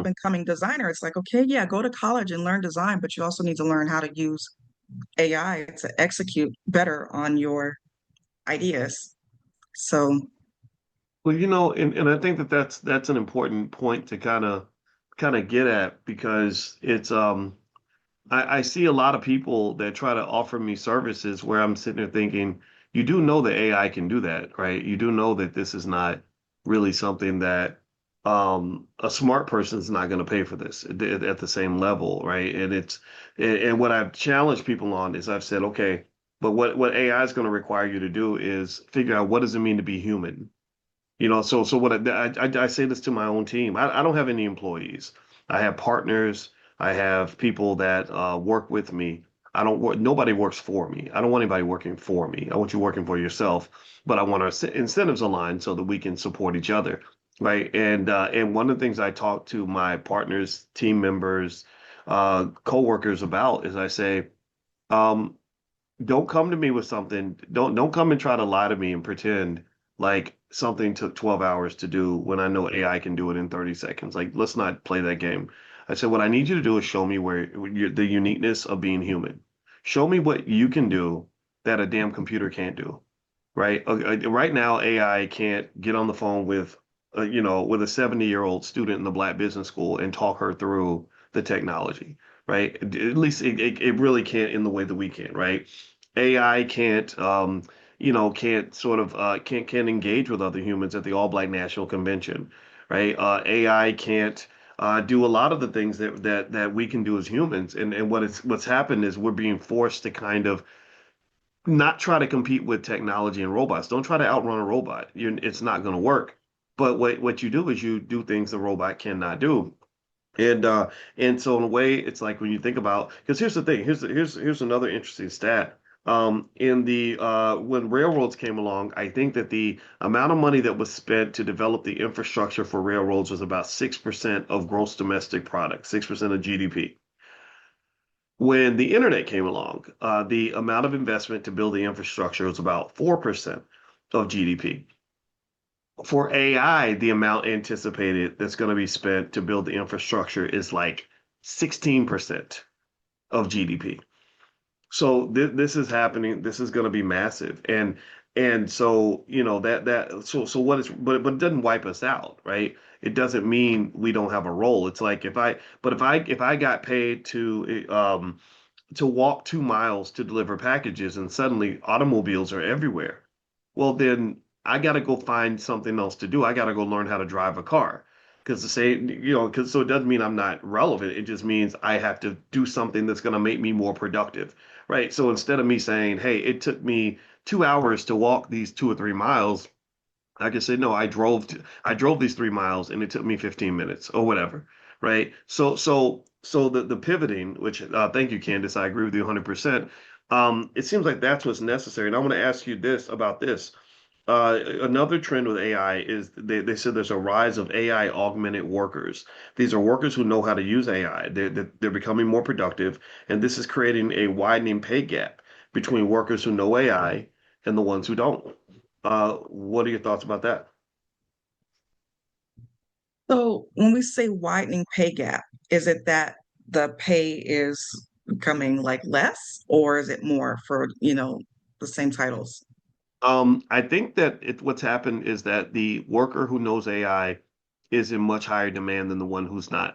up and coming designer, it's like, okay, yeah, go to college and learn design, but you also need to learn how to use AI to execute better on your ideas. So, Well, and I think that that's an important point to kind of get at because it's I see a lot of people that try to offer me services where I'm sitting there thinking, you do know that AI can do that, right? You do know that this is not really something that a smart person is not going to pay for this at the same level, right? And what I've challenged people on is I've said, okay, but what AI is going to require you to do is figure out what does it mean to be human? So what I say this to my own team. I don't have any employees. I have partners. I have people that work with me. I don't work. Nobody works for me. I don't want anybody working for me. I want you working for yourself. But I want our incentives aligned so that we can support each other, right? And one of the things I talk to my partners, team members, coworkers about is I say, um, don't come to me with something. Don't come and try to lie to me and pretend like something took 12 hours to do when I know AI can do it in 30 seconds. Like, let's not play that game. I said, what I need you to do is show me the uniqueness of being human. Show me what you can do that a damn computer can't do, right? Right now, AI can't get on the phone with a 70-year-old student in the Black Business School and talk her through the technology, right? At least it really can't in the way that we can, right? AI can't sort of can't engage with other humans at the All Black National Convention, right? AI can't do a lot of the things that we can do as humans, and what's happened is we're being forced to kind of not try to compete with technology and robots. Don't try to outrun a robot. It's not going to work. But what you do is you do things the robot cannot do. And so in a way, it's like when you think about because here's the thing. Here's another interesting stat. In the when railroads came along, I think that the amount of money that was spent to develop the infrastructure for railroads was about 6% of gross domestic product, 6% of GDP. When the internet came along, the amount of investment to build the infrastructure was about 4% of GDP. For AI, the amount anticipated that's going to be spent to build the infrastructure is like 16% of GDP. So this is happening. This is going to be massive, and so so what is but it doesn't wipe us out, right? It doesn't mean we don't have a role. It's like if I got paid to walk 2 miles to deliver packages and suddenly automobiles are everywhere, well, then I got to go find something else to do. I got to go learn how to drive a car. Because to say, because so it doesn't mean I'm not relevant. It just means I have to do something that's going to make me more productive, right? So instead of me saying, hey, it took me 2 hours to walk these 2 or 3 miles, I can say, no, I drove these 3 miles and it took me 15 minutes or whatever, right? So the pivoting, which thank you, Candace, I agree with you 100%. It seems like that's what's necessary. And I want to ask you this about this. Another trend with AI is they said there's a rise of AI augmented workers. These are workers who know how to use AI. They're becoming more productive, and this is creating a widening pay gap between workers who know AI and the ones who don't. What are your thoughts about that? so when we say widening pay gap, is it that the pay is becoming like less, or is it more for, the same titles? I think that what's happened is that the worker who knows AI is in much higher demand than the one who's not.